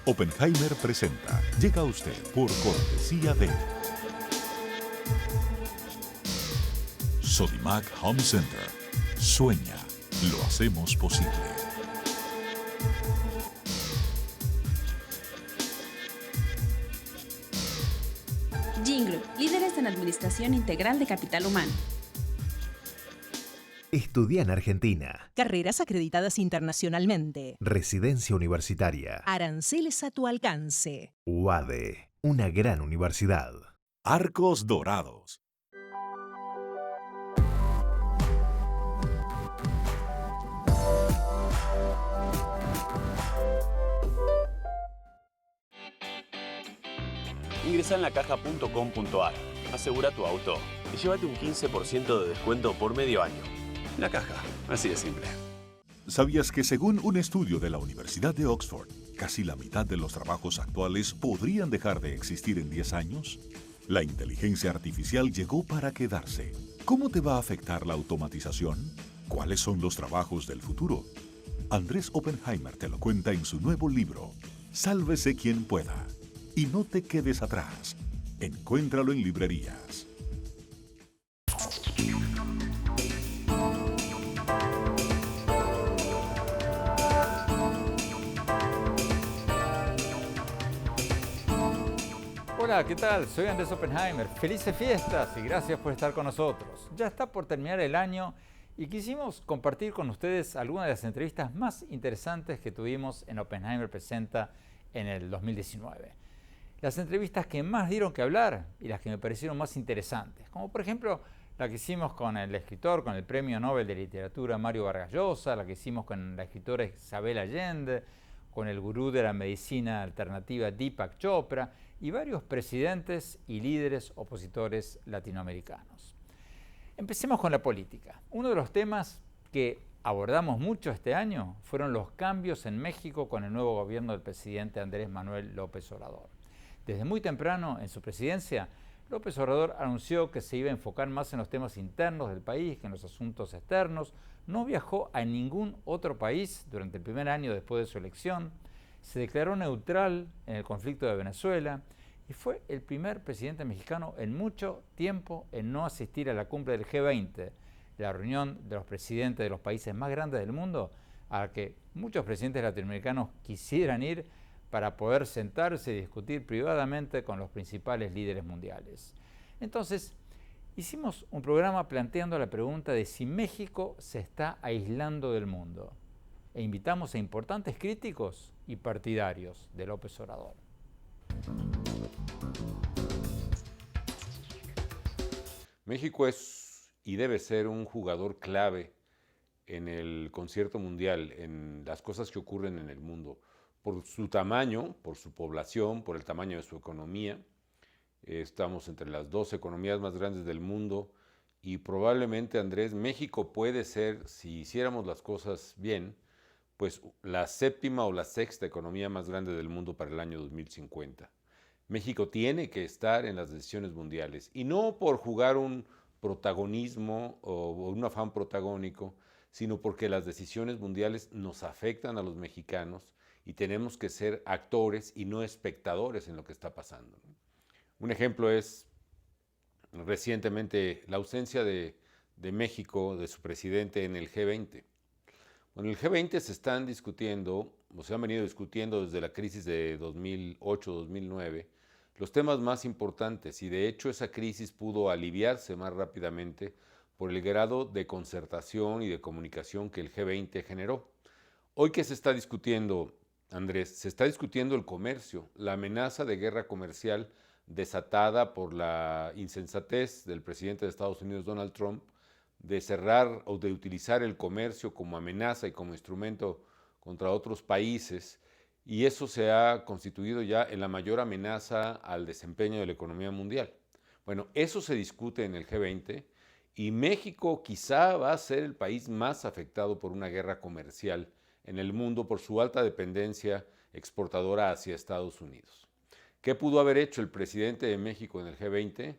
Oppenheimer presenta. Llega a usted por cortesía de Sodimac Home Center. Sueña, lo hacemos posible. Jingle, líderes en administración integral de capital humano. Estudia en Argentina. Carreras acreditadas internacionalmente. Residencia universitaria. Aranceles a tu alcance. UADE, una gran universidad. Arcos Dorados. Ingresa en lacaja.com.ar, asegura tu auto y llévate un 15% de descuento por medio año. La Caja, así de simple. ¿Sabías que según un estudio de la Universidad de Oxford, casi la mitad de los trabajos actuales podrían dejar de existir en 10 años? La inteligencia artificial llegó para quedarse. ¿Cómo te va a afectar la automatización? ¿Cuáles son los trabajos del futuro? Andrés Oppenheimer te lo cuenta en su nuevo libro, Sálvese quien pueda. Y no te quedes atrás. Encuéntralo en librerías. Hola, ¿qué tal? Soy Andrés Oppenheimer. Felices fiestas y gracias por estar con nosotros. Ya está por terminar el año y quisimos compartir con ustedes algunas de las entrevistas más interesantes que tuvimos en Oppenheimer Presenta en el 2019. Las entrevistas que más dieron que hablar y las que me parecieron más interesantes, como por ejemplo la que hicimos con el escritor, con el Premio Nobel de Literatura Mario Vargas Llosa, la que hicimos con la escritora Isabel Allende, con el gurú de la medicina alternativa Deepak Chopra y varios presidentes y líderes opositores latinoamericanos. Empecemos con la política. Uno de los temas que abordamos mucho este año fueron los cambios en México con el nuevo gobierno del presidente Andrés Manuel López Obrador. Desde muy temprano en su presidencia, López Obrador anunció que se iba a enfocar más en los temas internos del país que en los asuntos externos. No viajó a ningún otro país durante el primer año después de su elección. Se declaró neutral en el conflicto de Venezuela y fue el primer presidente mexicano en mucho tiempo en no asistir a la cumbre del G20, la reunión de los presidentes de los países más grandes del mundo, a la que muchos presidentes latinoamericanos quisieran ir para poder sentarse y discutir privadamente con los principales líderes mundiales. Entonces, hicimos un programa planteando la pregunta de si México se está aislando del mundo e invitamos a importantes críticos y partidarios de López Obrador. México es y debe ser un jugador clave en el concierto mundial, en las cosas que ocurren en el mundo, por su tamaño, por su población, por el tamaño de su economía. Estamos entre las 2 economías más grandes del mundo y probablemente, Andrés, México puede ser, si hiciéramos las cosas bien, pues la 7ª o la 6ª economía más grande del mundo para el año 2050. México tiene que estar en las decisiones mundiales y no por jugar un protagonismo o un afán protagónico, sino porque las decisiones mundiales nos afectan a los mexicanos y tenemos que ser actores y no espectadores en lo que está pasando. Un ejemplo es recientemente la ausencia de México, de su presidente en el G20. Bueno, el G20 se están discutiendo, o se han venido discutiendo desde la crisis de 2008-2009, los temas más importantes y de hecho esa crisis pudo aliviarse más rápidamente por el grado de concertación y de comunicación que el G20 generó. Hoy, ¿qué se está discutiendo, Andrés? Se está discutiendo el comercio, la amenaza de guerra comercial desatada por la insensatez del presidente de Estados Unidos, Donald Trump, de cerrar o de utilizar el comercio como amenaza y como instrumento contra otros países, y eso se ha constituido ya en la mayor amenaza al desempeño de la economía mundial. Bueno, eso se discute en el G20 y México quizá va a ser el país más afectado por una guerra comercial en el mundo por su alta dependencia exportadora hacia Estados Unidos. ¿Qué pudo haber hecho el presidente de México en el G20?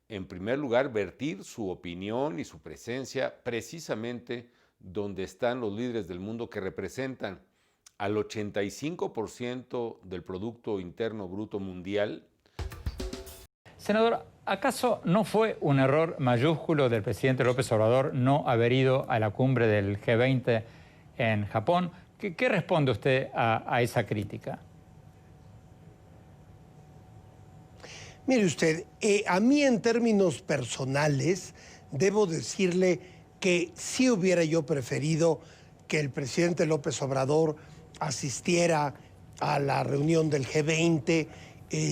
En primer lugar, vertir su opinión y su presencia precisamente donde están los líderes del mundo que representan al 85% del Producto Interno Bruto Mundial. Senador, ¿acaso no fue un error mayúsculo del presidente López Obrador no haber ido a la cumbre del G20 en Japón? ¿Qué responde usted a esa crítica? Mire usted, a mí en términos personales debo decirle que sí hubiera yo preferido que el presidente López Obrador asistiera a la reunión del G20,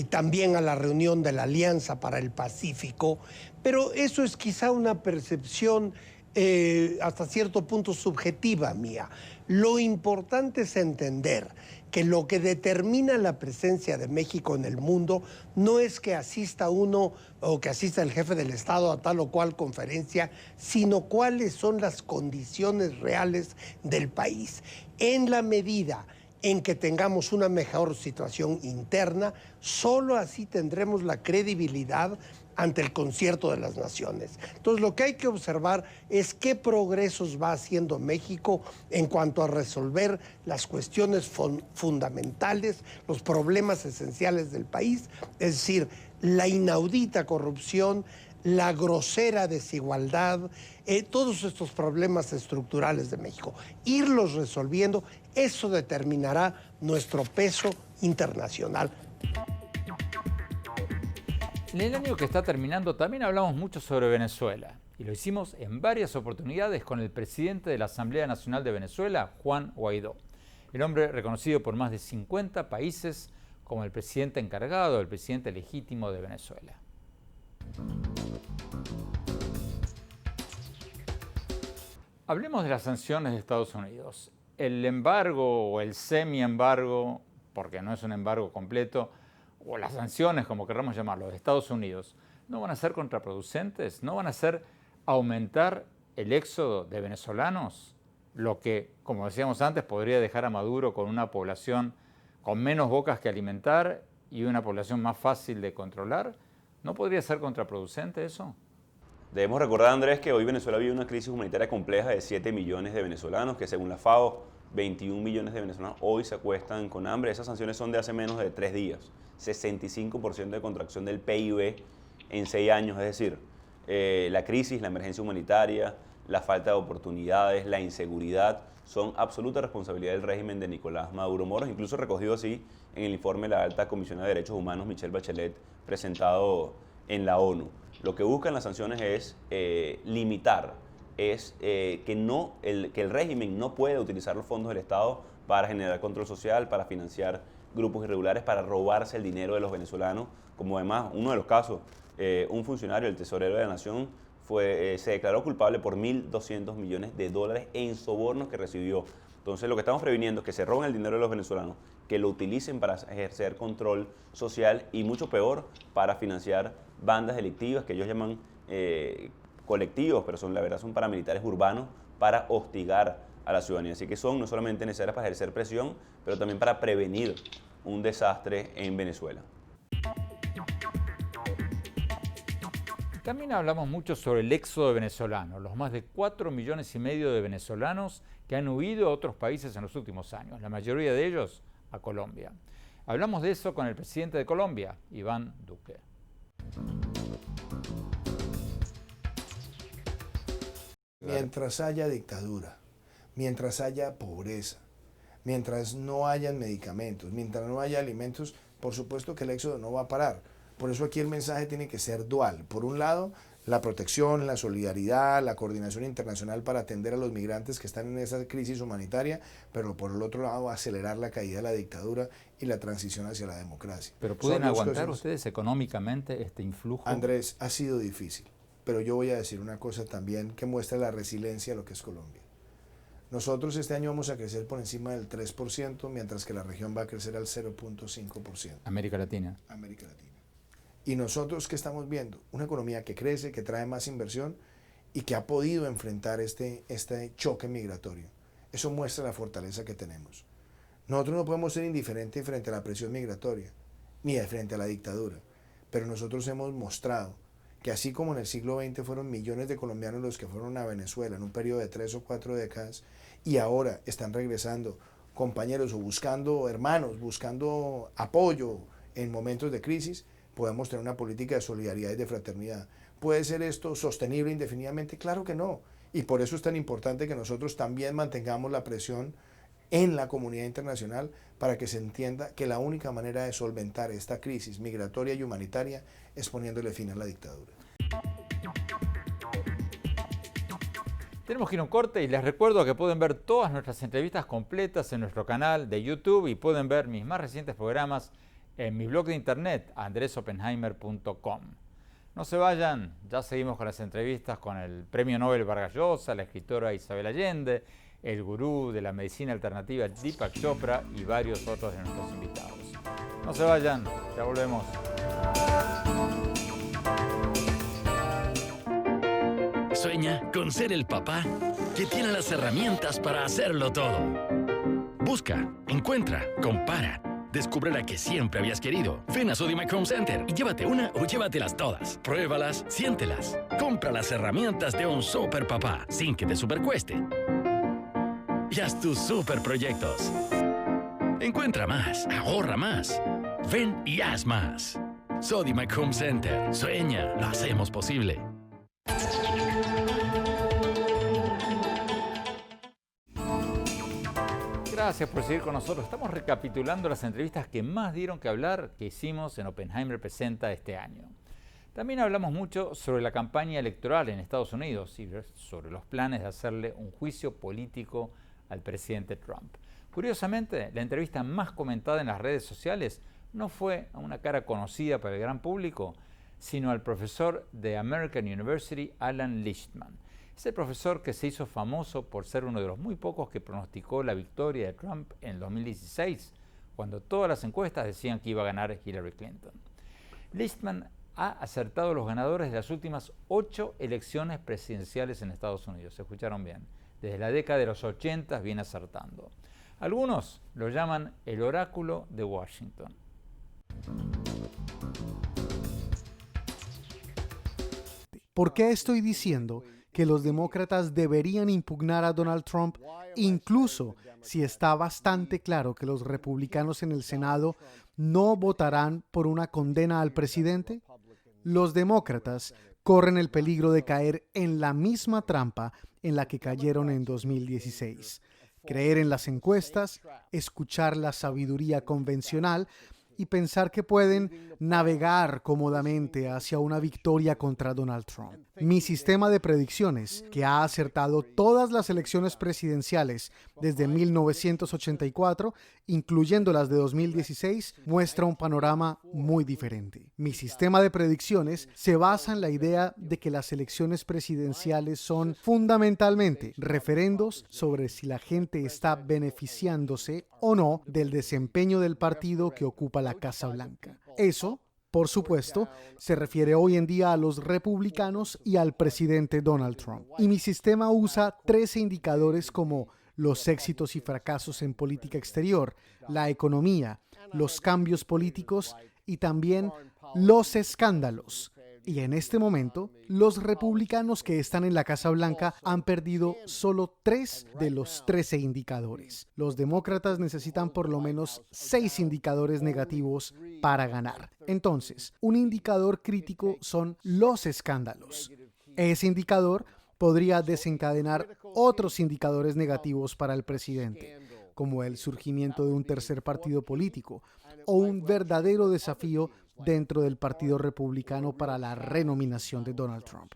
también a la reunión de la Alianza para el Pacífico, pero eso es quizá una percepción hasta cierto punto subjetiva mía. Lo importante es entender que lo que determina la presencia de México en el mundo no es que asista uno o que asista el jefe del Estado a tal o cual conferencia, sino cuáles son las condiciones reales del país. En la medida en que tengamos una mejor situación interna, solo así tendremos la credibilidad ante el concierto de las naciones. Entonces, lo que hay que observar es qué progresos va haciendo México en cuanto a resolver las cuestiones fundamentales, los problemas esenciales del país, es decir, la inaudita corrupción, la grosera desigualdad, todos estos problemas estructurales de México. Irlos resolviendo, eso determinará nuestro peso internacional. En el año que está terminando también hablamos mucho sobre Venezuela y lo hicimos en varias oportunidades con el presidente de la Asamblea Nacional de Venezuela, Juan Guaidó. El hombre reconocido por más de 50 países como el presidente encargado, el presidente legítimo de Venezuela. Hablemos de las sanciones de Estados Unidos. El embargo o el semi-embargo, porque no es un embargo completo, o las sanciones, como queramos llamarlo, de Estados Unidos, ¿no van a ser contraproducentes? ¿No van a hacer aumentar el éxodo de venezolanos? Lo que, como decíamos antes, podría dejar a Maduro con una población con menos bocas que alimentar y una población más fácil de controlar. ¿No podría ser contraproducente eso? Debemos recordar, Andrés, que hoy Venezuela vive una crisis humanitaria compleja de 7 millones de venezolanos, que según la FAO, 21 millones de venezolanos hoy se acuestan con hambre. Esas sanciones son de hace menos de 3 días. 65% de contracción del PIB en 6 años. Es decir, la crisis, la emergencia humanitaria, la falta de oportunidades, la inseguridad, son absoluta responsabilidad del régimen de Nicolás Maduro Moros, incluso recogido así en el informe de la alta comisionada de Derechos Humanos, Michelle Bachelet, presentado en la ONU. Lo que buscan las sanciones es limitar, que el régimen no puede utilizar los fondos del Estado para generar control social, para financiar grupos irregulares, para robarse el dinero de los venezolanos, como además uno de los casos, un funcionario, el tesorero de la Nación, se declaró culpable por $1.200 millones en sobornos que recibió. Entonces lo que estamos previniendo es que se roben el dinero de los venezolanos, que lo utilicen para ejercer control social y mucho peor, para financiar bandas delictivas que ellos llaman colectivos, pero la verdad son paramilitares urbanos para hostigar a la ciudadanía. Así que son no solamente necesarias para ejercer presión, pero también para prevenir un desastre en Venezuela. También hablamos mucho sobre el éxodo de venezolanos, los más de 4,5 millones de venezolanos que han huido a otros países en los últimos años, la mayoría de ellos a Colombia. Hablamos de eso con el presidente de Colombia, Iván Duque. Mientras haya dictadura, mientras haya pobreza, mientras no haya medicamentos, mientras no haya alimentos, por supuesto que el éxodo no va a parar. Por eso aquí el mensaje tiene que ser dual. Por un lado, la protección, la solidaridad, la coordinación internacional para atender a los migrantes que están en esa crisis humanitaria, pero por el otro lado, acelerar la caída de la dictadura y la transición hacia la democracia. ¿Pero pueden aguantar ustedes económicamente este influjo? Andrés, ha sido difícil, pero yo voy a decir una cosa también que muestra la resiliencia de lo que es Colombia. Nosotros este año vamos a crecer por encima del 3%, mientras que la región va a crecer al 0.5%. América Latina. América Latina. Y nosotros, ¿qué estamos viendo? Una economía que crece, que trae más inversión y que ha podido enfrentar este choque migratorio. Eso muestra la fortaleza que tenemos. Nosotros no podemos ser indiferentes frente a la presión migratoria, ni frente a la dictadura, pero nosotros hemos mostrado que así como en el siglo XX fueron millones de colombianos los que fueron a Venezuela en un periodo de 3 o 4 décadas, y ahora están regresando compañeros o buscando hermanos, buscando apoyo en momentos de crisis, podemos tener una política de solidaridad y de fraternidad. ¿Puede ser esto sostenible indefinidamente? Claro que no. Y por eso es tan importante que nosotros también mantengamos la presión en la comunidad internacional para que se entienda que la única manera de solventar esta crisis migratoria y humanitaria es poniéndole fin a la dictadura. Tenemos que ir a un corte y les recuerdo que pueden ver todas nuestras entrevistas completas en nuestro canal de YouTube y pueden ver mis más recientes programas en mi blog de internet, andresopenheimer.com. No se vayan, ya seguimos con las entrevistas con el Premio Nobel Vargas Llosa, la escritora Isabel Allende, el gurú de la medicina alternativa Deepak Chopra y varios otros de nuestros invitados. No se vayan, ya volvemos. Sueña con ser el papá que tiene las herramientas para hacerlo todo. Busca, encuentra, compara. Descubre la que siempre habías querido. Ven a Sodimac Home Center y llévate una o llévatelas todas. Pruébalas, siéntelas. Compra las herramientas de un super papá sin que te supercueste. Y haz tus super proyectos. Encuentra más, ahorra más. Ven y haz más. Sodimac Home Center. Sueña, lo hacemos posible. Gracias por seguir con nosotros. Estamos recapitulando las entrevistas que más dieron que hablar que hicimos en Oppenheimer Presenta este año. También hablamos mucho sobre la campaña electoral en Estados Unidos y sobre los planes de hacerle un juicio político al presidente Trump. Curiosamente, la entrevista más comentada en las redes sociales no fue a una cara conocida para el gran público, sino al profesor de American University, Alan Lichtman. Es el profesor que se hizo famoso por ser uno de los muy pocos que pronosticó la victoria de Trump en el 2016, cuando todas las encuestas decían que iba a ganar Hillary Clinton. Lichtman ha acertado los ganadores de las últimas 8 elecciones presidenciales en Estados Unidos. Se escucharon bien. Desde la década de los 80 viene acertando. Algunos lo llaman el oráculo de Washington. ¿Por qué estoy diciendo que los demócratas deberían impugnar a Donald Trump, incluso si está bastante claro que los republicanos en el Senado no votarán por una condena al presidente? Los demócratas corren el peligro de caer en la misma trampa en la que cayeron en 2016. Creer en las encuestas, escuchar la sabiduría convencional y pensar que pueden navegar cómodamente hacia una victoria contra Donald Trump. Mi sistema de predicciones, que ha acertado todas las elecciones presidenciales desde 1984, incluyendo las de 2016, muestra un panorama muy diferente. Mi sistema de predicciones se basa en la idea de que las elecciones presidenciales son fundamentalmente referendos sobre si la gente está beneficiándose o no del desempeño del partido que ocupa la Casa Blanca. Eso, por supuesto, se refiere hoy en día a los republicanos y al presidente Donald Trump. Y mi sistema usa 13 indicadores como los éxitos y fracasos en política exterior, la economía, los cambios políticos y también los escándalos. Y en este momento, los republicanos que están en la Casa Blanca han perdido solo 3 de los 13 indicadores. Los demócratas necesitan por lo menos 6 indicadores negativos para ganar. Entonces, un indicador crítico son los escándalos. Ese indicador podría desencadenar otros indicadores negativos para el presidente, como el surgimiento de un tercer partido político o un verdadero desafío dentro del Partido Republicano para la renominación de Donald Trump.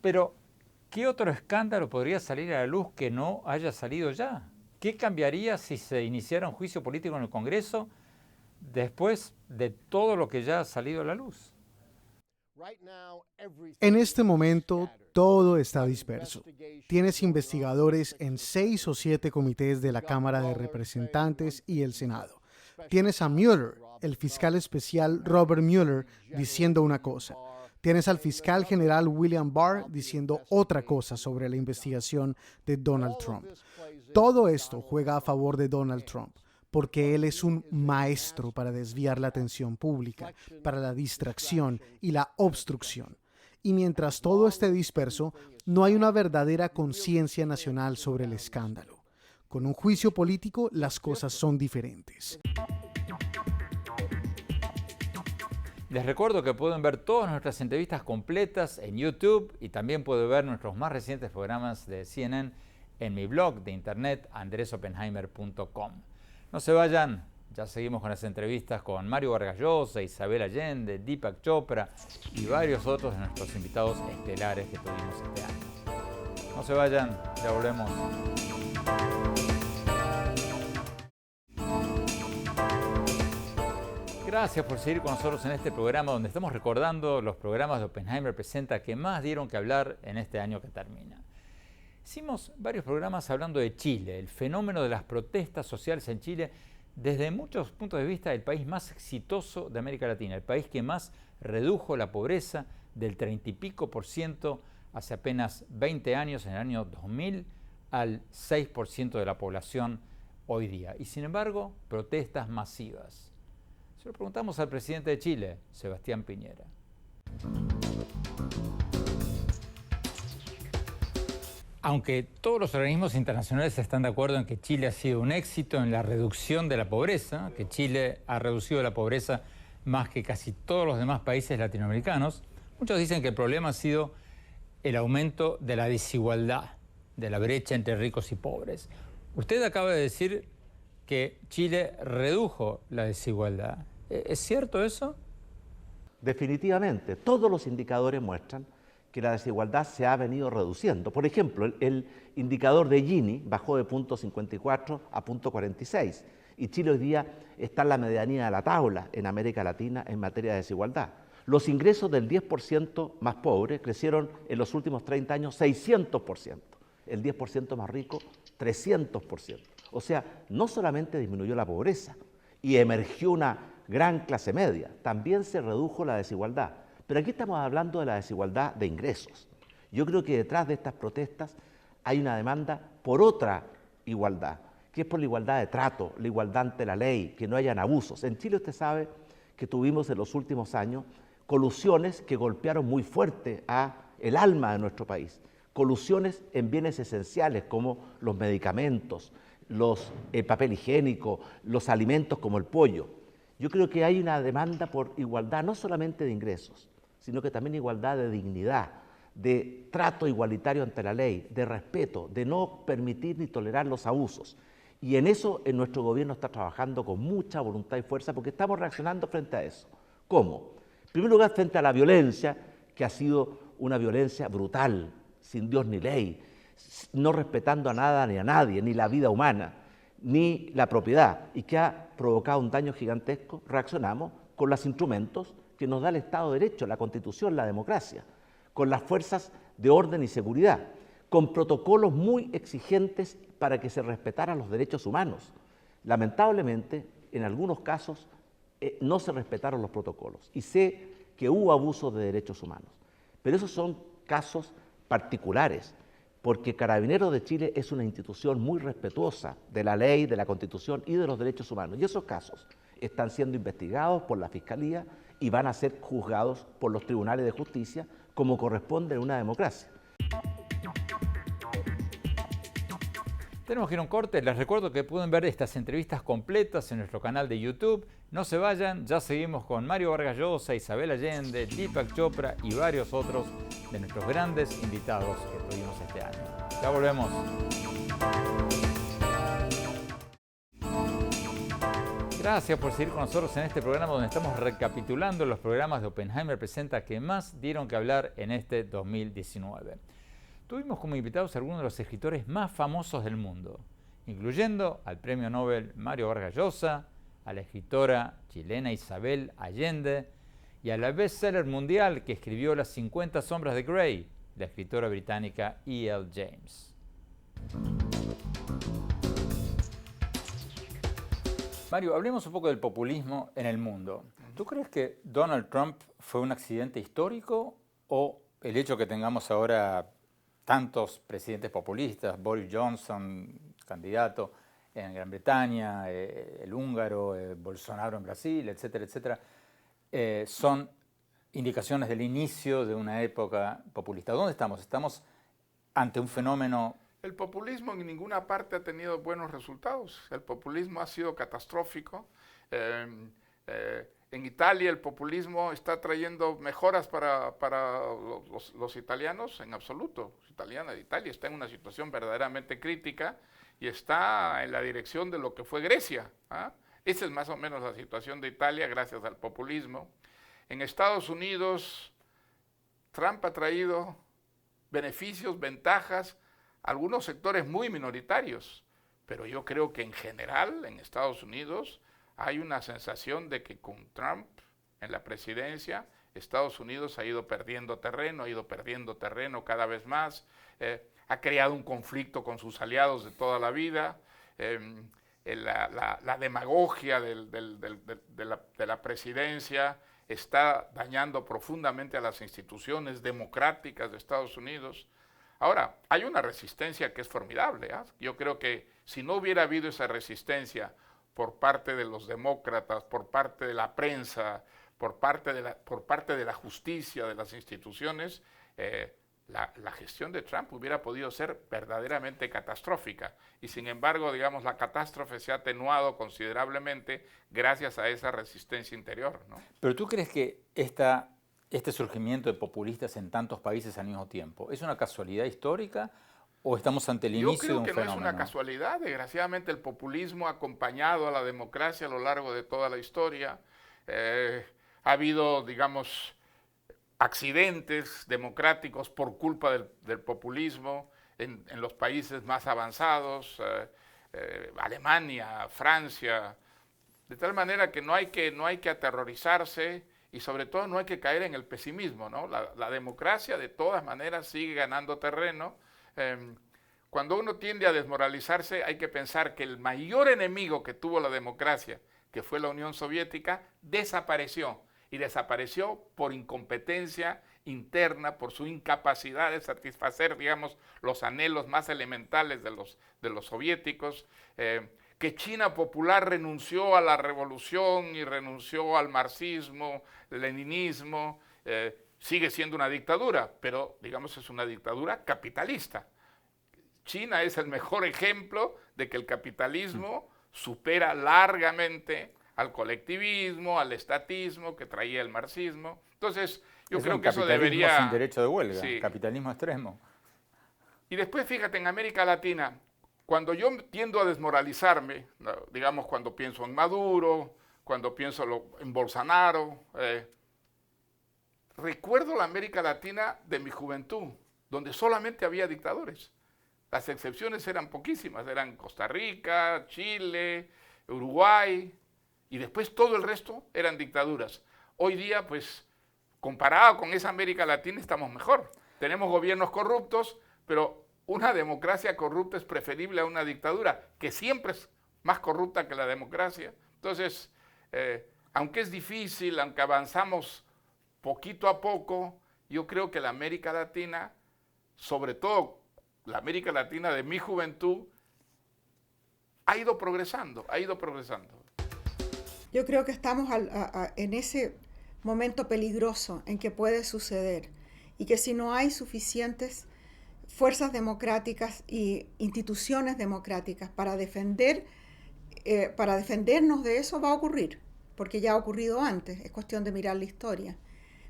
Pero, ¿qué otro escándalo podría salir a la luz que no haya salido ya? ¿Qué cambiaría si se iniciara un juicio político en el Congreso después de todo lo que ya ha salido a la luz? En este momento, todo está disperso. Tienes investigadores en 6 o 7 comités de la Cámara de Representantes y el Senado. Tienes a Mueller, el fiscal especial Robert Mueller, diciendo una cosa. Tienes al fiscal general William Barr diciendo otra cosa sobre la investigación de Donald Trump. Todo esto juega a favor de Donald Trump, porque él es un maestro para desviar la atención pública, para la distracción y la obstrucción. Y mientras todo esté disperso, no hay una verdadera conciencia nacional sobre el escándalo. Con un juicio político, las cosas son diferentes. Les recuerdo que pueden ver todas nuestras entrevistas completas en YouTube y también pueden ver nuestros más recientes programas de CNN en mi blog de internet andresopenheimer.com. No se vayan, ya seguimos con las entrevistas con Mario Vargas Llosa, Isabel Allende, Deepak Chopra y varios otros de nuestros invitados estelares que tuvimos este año. No se vayan, ya volvemos. Gracias por seguir con nosotros en este programa donde estamos recordando los programas de Oppenheimer Presenta que más dieron que hablar en este año que termina. Hicimos varios programas hablando de Chile, el fenómeno de las protestas sociales en Chile, desde muchos puntos de vista el país más exitoso de América Latina, el país que más redujo la pobreza del 30 y pico % hace apenas 20 años, en el año 2000, al 6% de la población hoy día. Y sin embargo, protestas masivas. Se lo preguntamos al presidente de Chile, Sebastián Piñera. Aunque todos los organismos internacionales están de acuerdo en que Chile ha sido un éxito en la reducción de la pobreza, que Chile ha reducido la pobreza más que casi todos los demás países latinoamericanos, muchos dicen que el problema ha sido el aumento de la desigualdad, de la brecha entre ricos y pobres. Usted acaba de decir que Chile redujo la desigualdad. ¿Es cierto eso? Definitivamente, todos los indicadores muestran que la desigualdad se ha venido reduciendo. Por ejemplo, el indicador de Gini bajó de 0.54 a 0.46 y Chile hoy día está en la medianía de la tabla en América Latina en materia de desigualdad. Los ingresos del 10% más pobre crecieron en los últimos 30 años 600%, el 10% más rico 300%. O sea, no solamente disminuyó la pobreza y emergió una gran clase media, también se redujo la desigualdad. Pero aquí estamos hablando de la desigualdad de ingresos. Yo creo que detrás de estas protestas hay una demanda por otra igualdad, que es por la igualdad de trato, la igualdad ante la ley, que no hayan abusos. En Chile usted sabe que tuvimos en los últimos años colusiones que golpearon muy fuerte a el alma de nuestro país. Colusiones en bienes esenciales como los medicamentos, el papel higiénico, los alimentos como el pollo. Yo creo que hay una demanda por igualdad, no solamente de ingresos, sino que también igualdad de dignidad, de trato igualitario ante la ley, de respeto, de no permitir ni tolerar los abusos. Y en eso nuestro gobierno está trabajando con mucha voluntad y fuerza porque estamos reaccionando frente a eso. ¿Cómo? En primer lugar, frente a la violencia, que ha sido una violencia brutal, sin Dios ni ley, no respetando a nada ni a nadie, ni la vida humana, ni la propiedad, y que ha provocado un daño gigantesco. Reaccionamos con los instrumentos que nos da el Estado de Derecho, la Constitución, la democracia, con las fuerzas de orden y seguridad, con protocolos muy exigentes para que se respetaran los derechos humanos. Lamentablemente, en algunos casos, no se respetaron los protocolos y sé que hubo abusos de derechos humanos, pero esos son casos particulares, porque Carabineros de Chile es una institución muy respetuosa de la ley, de la Constitución y de los derechos humanos, y esos casos están siendo investigados por la Fiscalía y van a ser juzgados por los tribunales de justicia como corresponde en una democracia. Tenemos que ir a un corte. Les recuerdo que pueden ver estas entrevistas completas en nuestro canal de YouTube. No se vayan, ya seguimos con Mario Vargas Llosa, Isabel Allende, Deepak Chopra y varios otros de nuestros grandes invitados que tuvimos este año. Ya volvemos. Gracias por seguir con nosotros en este programa donde estamos recapitulando los programas de Oppenheimer Presenta que más dieron que hablar en este 2019. Tuvimos como invitados a algunos de los escritores más famosos del mundo, incluyendo al premio Nobel Mario Vargas Llosa, a la escritora chilena Isabel Allende y a la bestseller mundial que escribió Las 50 sombras de Grey, la escritora británica E.L. James. Mario, hablemos un poco del populismo en el mundo. ¿Tú crees que Donald Trump fue un accidente histórico o el hecho que tengamos ahora tantos presidentes populistas, Boris Johnson, candidato en Gran Bretaña, el húngaro, Bolsonaro en Brasil, etcétera, etcétera, son indicaciones del inicio de una época populista? ¿Dónde estamos? ¿Estamos ante un fenómeno El populismo en ninguna parte ha tenido buenos resultados. El populismo ha sido catastrófico. En Italia el populismo está trayendo mejoras para los italianos en absoluto. Italia está en una situación verdaderamente crítica y está en la dirección de lo que fue Grecia. Esa es más o menos la situación de Italia gracias al populismo. En Estados Unidos, Trump ha traído beneficios, ventajas, algunos sectores muy minoritarios, pero yo creo que en general en Estados Unidos hay una sensación de que con Trump en la presidencia, Estados Unidos ha ido perdiendo terreno cada vez más, ha creado un conflicto con sus aliados de toda la vida, la demagogia de la presidencia está dañando profundamente a las instituciones democráticas de Estados Unidos. Ahora, hay una resistencia que es formidable. Yo creo que si no hubiera habido esa resistencia por parte de los demócratas, por parte de la prensa, por parte de la justicia, de las instituciones, la gestión de Trump hubiera podido ser verdaderamente catastrófica. Y sin embargo, digamos, la catástrofe se ha atenuado considerablemente gracias a esa resistencia interior, ¿no? Pero ¿tú crees que este surgimiento de populistas en tantos países al mismo tiempo es una casualidad histórica o estamos ante el inicio de un fenómeno? Yo creo que no es una casualidad. Desgraciadamente el populismo ha acompañado a la democracia a lo largo de toda la historia. Ha habido, digamos, accidentes democráticos por culpa del populismo en los países más avanzados, Alemania, Francia, de tal manera que no hay que aterrorizarse y sobre todo no hay que caer en el pesimismo, ¿no? La democracia de todas maneras sigue ganando terreno. Cuando uno tiende a desmoralizarse hay que pensar que el mayor enemigo que tuvo la democracia, que fue la Unión Soviética, desapareció. Y desapareció por incompetencia interna, por su incapacidad de satisfacer, digamos, los anhelos más elementales de los soviéticos, que China popular renunció a la revolución y renunció al marxismo, leninismo, sigue siendo una dictadura, pero digamos es una dictadura capitalista. China es el mejor ejemplo de que el capitalismo supera largamente al colectivismo, al estatismo que traía el marxismo. Entonces, yo creo que eso debería... Capitalismo sin derecho de huelga, sí. Capitalismo extremo. Y después, fíjate, en América Latina, cuando yo tiendo a desmoralizarme, digamos, cuando pienso en Maduro, cuando pienso en Bolsonaro, recuerdo la América Latina de mi juventud, donde solamente había dictadores. Las excepciones eran poquísimas, eran Costa Rica, Chile, Uruguay, y después todo el resto eran dictaduras. Hoy día, pues, comparado con esa América Latina, estamos mejor. Tenemos gobiernos corruptos, pero una democracia corrupta es preferible a una dictadura, que siempre es más corrupta que la democracia. Entonces, aunque es difícil, aunque avanzamos poquito a poco, yo creo que la América Latina, sobre todo la América Latina de mi juventud, ha ido progresando, Yo creo que estamos en ese momento peligroso en que puede suceder y que si no hay suficientes fuerzas democráticas y instituciones democráticas para defendernos de eso, va a ocurrir, porque ya ha ocurrido antes, es cuestión de mirar la historia.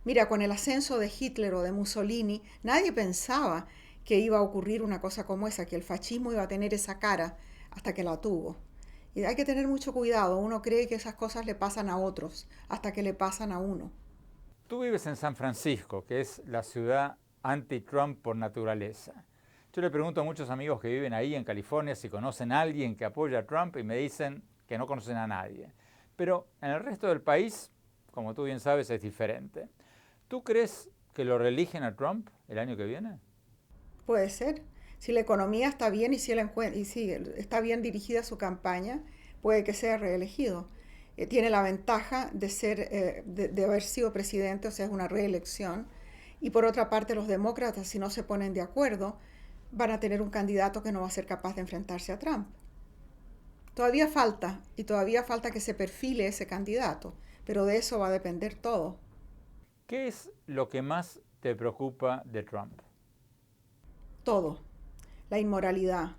Mira, con el ascenso de Hitler o de Mussolini, nadie pensaba que iba a ocurrir una cosa como esa, que el fascismo iba a tener esa cara hasta que la tuvo. Y hay que tener mucho cuidado, uno cree que esas cosas le pasan a otros, hasta que le pasan a uno. Tú vives en San Francisco, que es la ciudad anti-Trump por naturaleza. Yo le pregunto a muchos amigos que viven ahí en California si conocen a alguien que apoya a Trump y me dicen que no conocen a nadie. Pero en el resto del país, como tú bien sabes, es diferente. ¿Tú crees que lo reeligen a Trump el año que viene? Puede ser. Si la economía está bien y si está bien dirigida su campaña, puede que sea reelegido. Tiene la ventaja de haber sido presidente, o sea, es una reelección. Y por otra parte, los demócratas, si no se ponen de acuerdo, van a tener un candidato que no va a ser capaz de enfrentarse a Trump. Todavía falta que se perfile ese candidato, pero de eso va a depender todo. ¿Qué es lo que más te preocupa de Trump? Todo. la inmoralidad,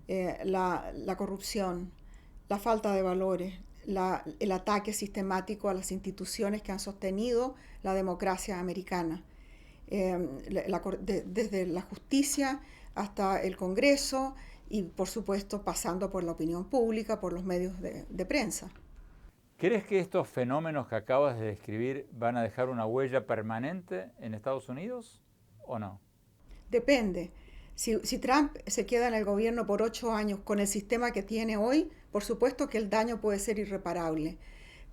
la corrupción, la falta de valores, el ataque sistemático a las instituciones que han sostenido la democracia americana, desde la justicia hasta el Congreso y, por supuesto, pasando por la opinión pública, por los medios de prensa. ¿Crees que estos fenómenos que acabas de describir van a dejar una huella permanente en Estados Unidos o no? Depende. Si Trump se queda en el gobierno por 8 años con el sistema que tiene hoy, por supuesto que el daño puede ser irreparable.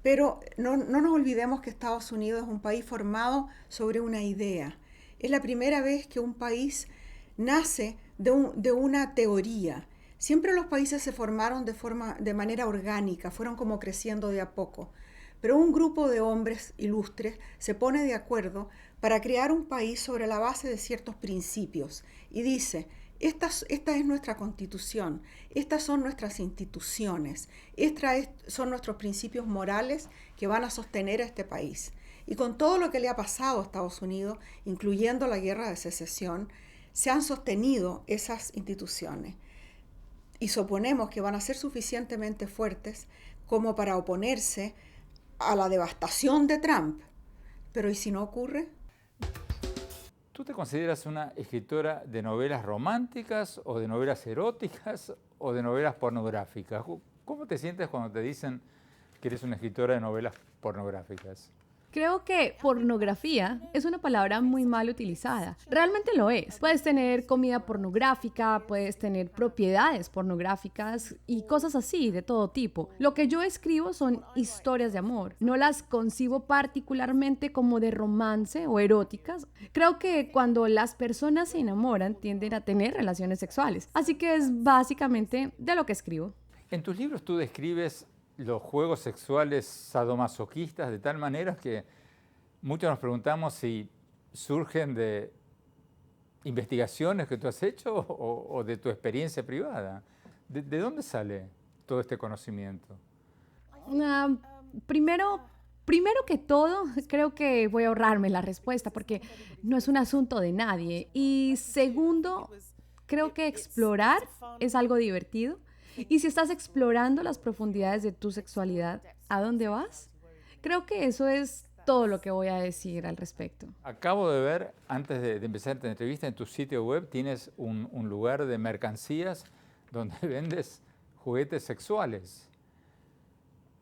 Pero no nos olvidemos que Estados Unidos es un país formado sobre una idea. Es la primera vez que un país nace de una teoría. Siempre los países se formaron de manera orgánica, fueron como creciendo de a poco. Pero un grupo de hombres ilustres se pone de acuerdo para crear un país sobre la base de ciertos principios y dice, esta es nuestra constitución, estas son nuestras instituciones, son nuestros principios morales que van a sostener a este país. Y con todo lo que le ha pasado a Estados Unidos, incluyendo la guerra de secesión, se han sostenido esas instituciones. Y suponemos que van a ser suficientemente fuertes como para oponerse a la devastación de Trump. Pero ¿y si no ocurre? ¿Tú te consideras una escritora de novelas románticas o de novelas eróticas o de novelas pornográficas? ¿Cómo te sientes cuando te dicen que eres una escritora de novelas pornográficas? Creo que pornografía es una palabra muy mal utilizada. Realmente lo es. Puedes tener comida pornográfica, puedes tener propiedades pornográficas y cosas así de todo tipo. Lo que yo escribo son historias de amor. No las concibo particularmente como de romance o eróticas. Creo que cuando las personas se enamoran tienden a tener relaciones sexuales. Así que es básicamente de lo que escribo. En tus libros tú describes los juegos sexuales sadomasoquistas de tal manera que muchos nos preguntamos si surgen de investigaciones que tú has hecho o de tu experiencia privada. ¿De dónde sale todo este conocimiento? Primero que todo, creo que voy a ahorrarme la respuesta porque no es un asunto de nadie. Y segundo, creo que explorar es algo divertido. Y si estás explorando las profundidades de tu sexualidad, ¿a dónde vas? Creo que eso es todo lo que voy a decir al respecto. Acabo de ver, antes de empezar esta entrevista, en tu sitio web tienes un lugar de mercancías donde vendes juguetes sexuales.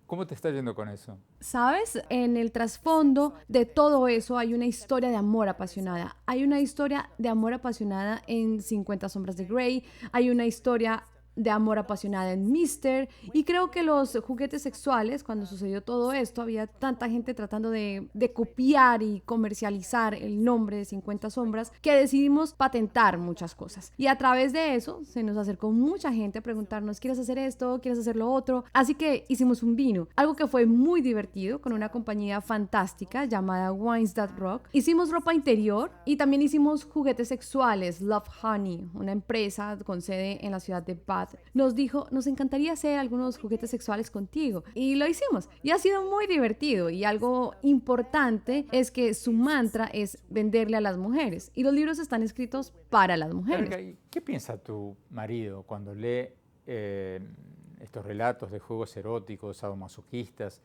¿Cómo te está yendo con eso? ¿Sabes? En el trasfondo de todo eso hay una historia de amor apasionada. Hay una historia de amor apasionada en 50 sombras de Grey. Hay una historia de amor apasionada en Mister, y creo que los juguetes sexuales, cuando sucedió todo esto, había tanta gente tratando de copiar y comercializar el nombre de 50 sombras que decidimos patentar muchas cosas. Y a través de eso se nos acercó mucha gente a preguntarnos, ¿quieres hacer esto? ¿Quieres hacer lo otro? Así que hicimos un vino, algo que fue muy divertido con una compañía fantástica llamada Wines That Rock. Hicimos ropa interior y también hicimos juguetes sexuales. Love Honey, una empresa con sede en la ciudad de Bath, nos dijo, nos encantaría hacer algunos juguetes sexuales contigo, y lo hicimos y ha sido muy divertido. Y algo importante es que su mantra es venderle a las mujeres, y los libros están escritos para las mujeres. ¿Qué piensa tu marido cuando lee estos relatos de juegos eróticos, sadomasoquistas?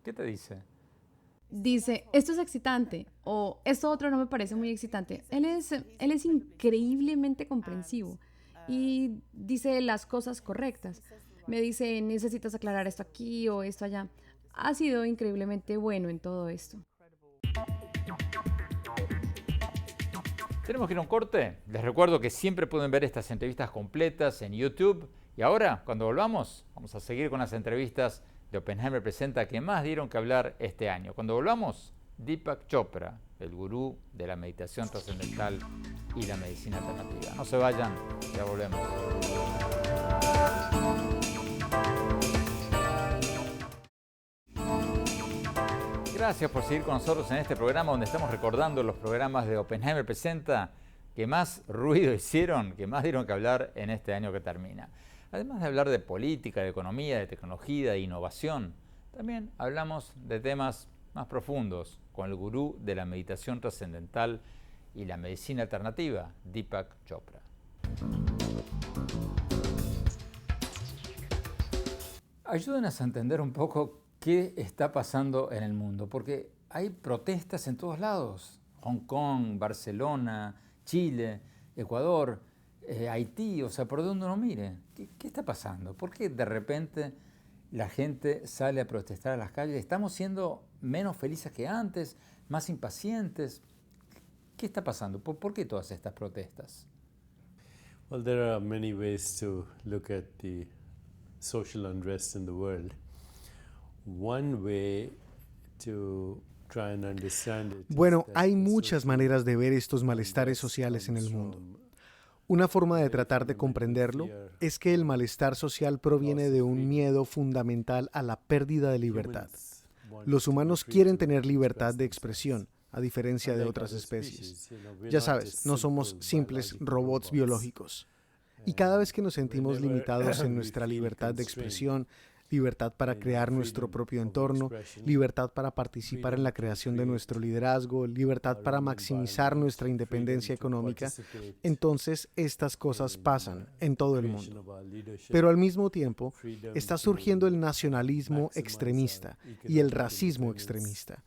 ¿Qué te dice? Dice, esto es excitante, o esto otro no me parece muy excitante. Él es increíblemente comprensivo y dice las cosas correctas. Me dice, necesitas aclarar esto aquí o esto allá. Ha sido increíblemente bueno en todo esto. Tenemos que ir a un corte. Les recuerdo que siempre pueden ver estas entrevistas completas en YouTube. Y ahora, cuando volvamos, vamos a seguir con las entrevistas de Oppenheimer Presenta que más dieron que hablar este año. Cuando volvamos, Deepak Chopra, el gurú de la meditación trascendental y la medicina alternativa. No se vayan, ya volvemos. Gracias por seguir con nosotros en este programa donde estamos recordando los programas de Oppenheimer Presenta que más ruido hicieron, que más dieron que hablar en este año que termina. Además de hablar de política, de economía, de tecnología, de innovación, también hablamos de temas más profundos con el gurú de la meditación trascendental y la medicina alternativa, Deepak Chopra. Ayúdenos a entender un poco qué está pasando en el mundo, porque hay protestas en todos lados. Hong Kong, Barcelona, Chile, Ecuador, Haití, o sea, por donde uno mire. ¿Qué está pasando? ¿Por qué de repente la gente sale a protestar a las calles? ¿Estamos siendo menos felices que antes, más impacientes? ¿Qué está pasando? ¿Por qué todas estas protestas? Well, there are many ways to look at the social unrest in the world. One way to try and understand it. Bueno, hay muchas maneras de ver estos malestares sociales en el mundo. Una forma de tratar de comprenderlo es que el malestar social proviene de un miedo fundamental a la pérdida de libertad. Los humanos quieren tener libertad de expresión, a diferencia de otras especies. Ya sabes, no somos simples robots biológicos. Y cada vez que nos sentimos limitados en nuestra libertad de expresión, libertad para crear nuestro propio entorno, libertad para participar en la creación de nuestro liderazgo, libertad para maximizar nuestra independencia económica, entonces estas cosas pasan en todo el mundo. Pero al mismo tiempo está surgiendo el nacionalismo extremista y el racismo extremista.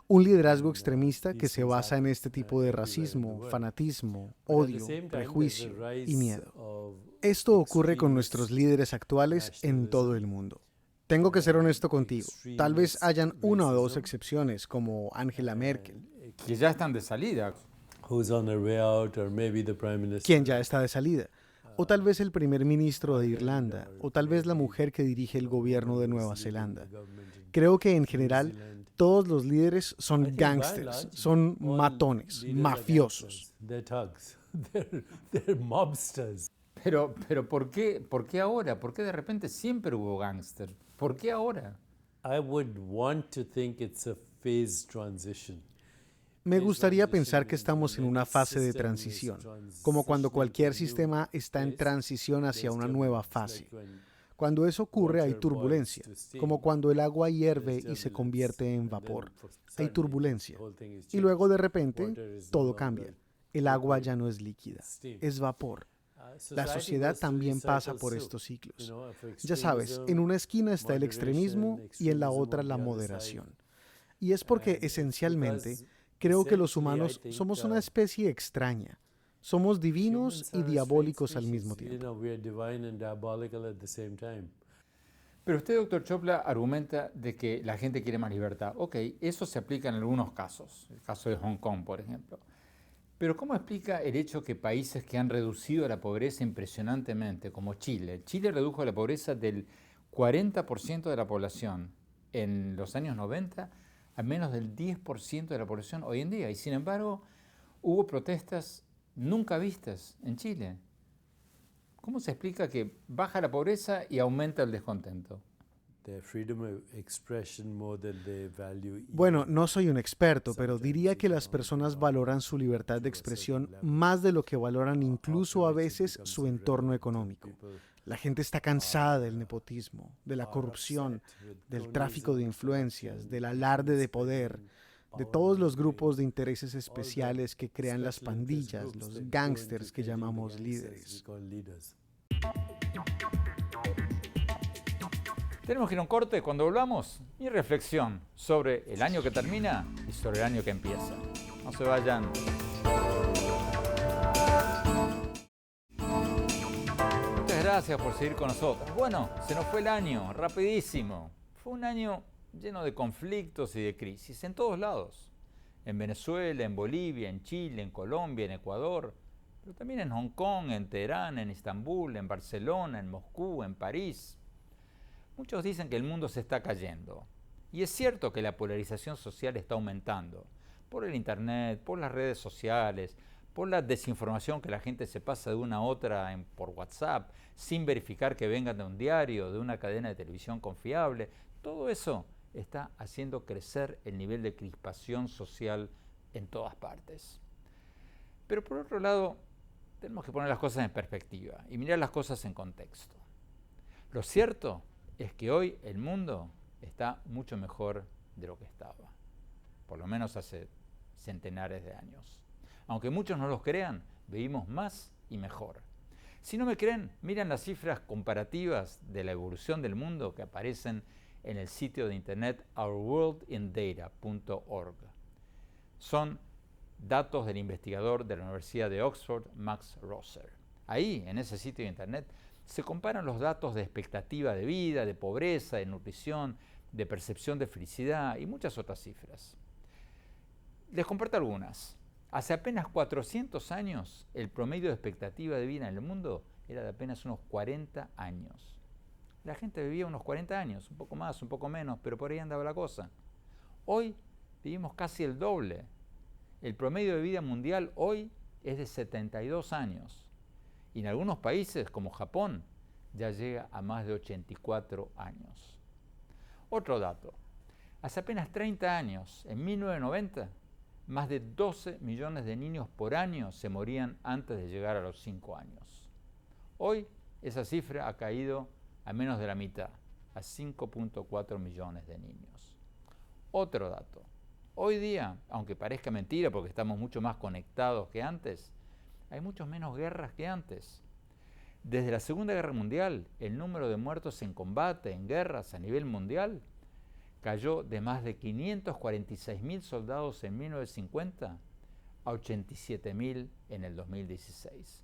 Un liderazgo extremista que se basa en este tipo de racismo, fanatismo, odio, prejuicio y miedo. Esto ocurre con nuestros líderes actuales en todo el mundo. Tengo que ser honesto contigo. Tal vez hayan una o dos excepciones, como Angela Merkel, que ya están de salida. Quien ya está de salida. O tal vez el primer ministro de Irlanda, o tal vez la mujer que dirige el gobierno de Nueva Zelanda. Creo que en general todos los líderes son gángsters, son matones, mafiosos. Pero ¿por qué ahora? ¿Por qué de repente siempre hubo gángster? ¿Por qué ahora? Me gustaría pensar que estamos en una fase de transición, como cuando cualquier sistema está en transición hacia una nueva fase. Cuando eso ocurre hay turbulencia, como cuando el agua hierve y se convierte en vapor. Hay turbulencia. Y luego de repente todo cambia. El agua ya no es líquida, es vapor. La sociedad también pasa por estos ciclos. Ya sabes, en una esquina está el extremismo y en la otra la moderación. Y es porque esencialmente creo que los humanos somos una especie extraña. Somos divinos y diabólicos al mismo tiempo. Pero usted, doctor Chopla, argumenta de que la gente quiere más libertad. Ok, eso se aplica en algunos casos, el caso de Hong Kong, por ejemplo. Pero ¿cómo explica el hecho que países que han reducido la pobreza impresionantemente, como Chile? Chile redujo la pobreza del 40% de la población en los años 90 a menos del 10% de la población hoy en día. Y sin embargo, hubo protestas nunca vistas en Chile. ¿Cómo se explica que baja la pobreza y aumenta el descontento? Bueno, no soy un experto, pero diría que las personas valoran su libertad de expresión más de lo que valoran incluso a veces su entorno económico. La gente está cansada del nepotismo, de la corrupción, del tráfico de influencias, del alarde de poder, de todos los grupos de intereses especiales que crean las pandillas, los gángsters que llamamos líderes. Tenemos que ir a un corte. Cuando volvamos, mi reflexión sobre el año que termina y sobre el año que empieza. No se vayan. Muchas gracias por seguir con nosotros. Bueno, se nos fue el año, rapidísimo. Fue un año lleno de conflictos y de crisis en todos lados. En Venezuela, en Bolivia, en Chile, en Colombia, en Ecuador, pero también en Hong Kong, en Teherán, en Estambul, en Barcelona, en Moscú, en París. Muchos dicen que el mundo se está cayendo. Y es cierto que la polarización social está aumentando. Por el internet, por las redes sociales, por la desinformación que la gente se pasa de una a otra por WhatsApp, sin verificar que vengan de un diario, de una cadena de televisión confiable. Todo eso está haciendo crecer el nivel de crispación social en todas partes. Pero por otro lado, tenemos que poner las cosas en perspectiva y mirar las cosas en contexto. Lo cierto es que hoy el mundo está mucho mejor de lo que estaba, por lo menos hace centenares de años. Aunque muchos no los crean, vivimos más y mejor. Si no me creen, miren las cifras comparativas de la evolución del mundo que aparecen en el sitio de internet ourworldindata.org. Son datos del investigador de la Universidad de Oxford, Max Rosser. Ahí, en ese sitio de internet, se comparan los datos de expectativa de vida, de pobreza, de nutrición, de percepción de felicidad y muchas otras cifras. Les comparto algunas. Hace apenas 400 años, el promedio de expectativa de vida en el mundo era de apenas unos 40 años. La gente vivía unos 40 años, un poco más, un poco menos, pero por ahí andaba la cosa. Hoy vivimos casi el doble. El promedio de vida mundial hoy es de 72 años. Y en algunos países, como Japón, ya llega a más de 84 años. Otro dato. Hace apenas 30 años, en 1990, más de 12 millones de niños por año se morían antes de llegar a los 5 años. Hoy esa cifra ha caído a menos de la mitad, a 5.4 millones de niños. Otro dato. Hoy día, aunque parezca mentira porque estamos mucho más conectados que antes, hay muchas menos guerras que antes. Desde la Segunda Guerra Mundial, el número de muertos en combate, en guerras a nivel mundial, cayó de más de 546.000 soldados en 1950 a 87.000 en el 2016.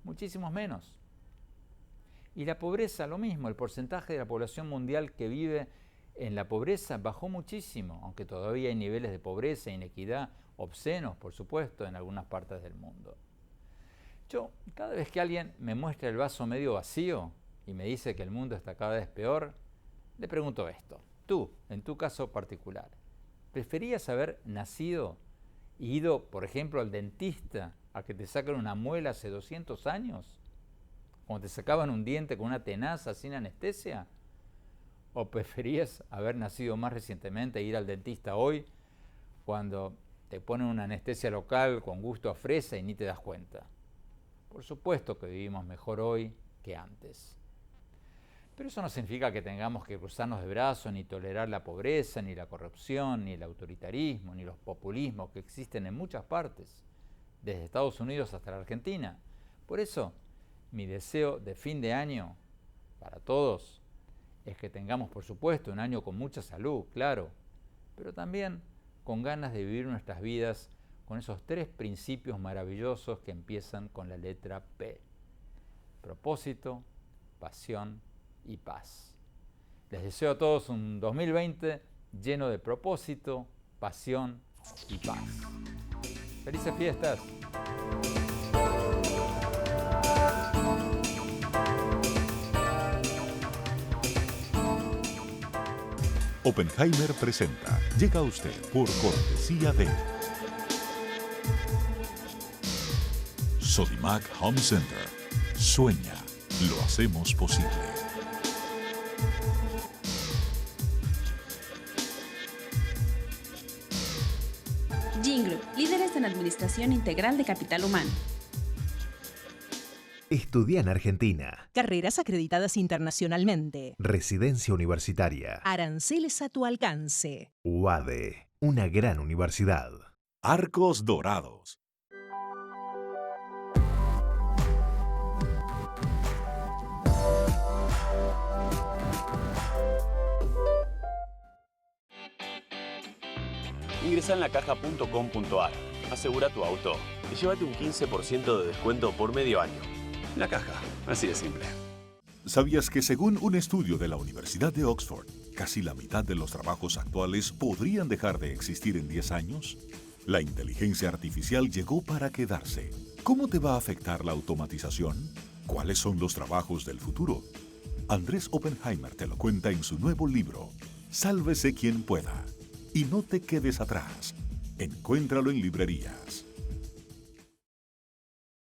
Muchísimos menos. Y la pobreza, lo mismo, el porcentaje de la población mundial que vive en la pobreza bajó muchísimo, aunque todavía hay niveles de pobreza e inequidad obscenos, por supuesto, en algunas partes del mundo. Yo, cada vez que alguien me muestra el vaso medio vacío y me dice que el mundo está cada vez peor, le pregunto esto. Tú, en tu caso particular, ¿preferías haber nacido e ido, por ejemplo, al dentista a que te saquen una muela hace 200 años? ¿Cuando te sacaban un diente con una tenaza sin anestesia? ¿O preferías haber nacido más recientemente e ir al dentista hoy cuando te ponen una anestesia local con gusto a fresa y ni te das cuenta? Por supuesto que vivimos mejor hoy que antes. Pero eso no significa que tengamos que cruzarnos de brazos, ni tolerar la pobreza, ni la corrupción, ni el autoritarismo, ni los populismos que existen en muchas partes, desde Estados Unidos hasta la Argentina. Por eso, mi deseo de fin de año para todos es que tengamos, por supuesto, un año con mucha salud, claro, pero también con ganas de vivir nuestras vidas con esos 3 principios maravillosos que empiezan con la letra P. Propósito, pasión y paz. Les deseo a todos un 2020 lleno de propósito, pasión y paz. ¡Felices fiestas! Oppenheimer presenta. Llega a usted por cortesía de Sodimac Home Center. Sueña, lo hacemos posible. Jingle, líderes en administración integral de capital humano. Estudia en Argentina. Carreras acreditadas internacionalmente. Residencia universitaria. Aranceles a tu alcance. UADE, una gran universidad. Arcos Dorados. Ingresa en lacaja.com.ar, asegura tu auto y llévate un 15% de descuento por medio año. La Caja, así de simple. ¿Sabías que según un estudio de la Universidad de Oxford, casi la mitad de los trabajos actuales podrían dejar de existir en 10 años? La inteligencia artificial llegó para quedarse. ¿Cómo te va a afectar la automatización? ¿Cuáles son los trabajos del futuro? Andrés Oppenheimer te lo cuenta en su nuevo libro, Sálvese quien pueda. Y no te quedes atrás. Encuéntralo en librerías.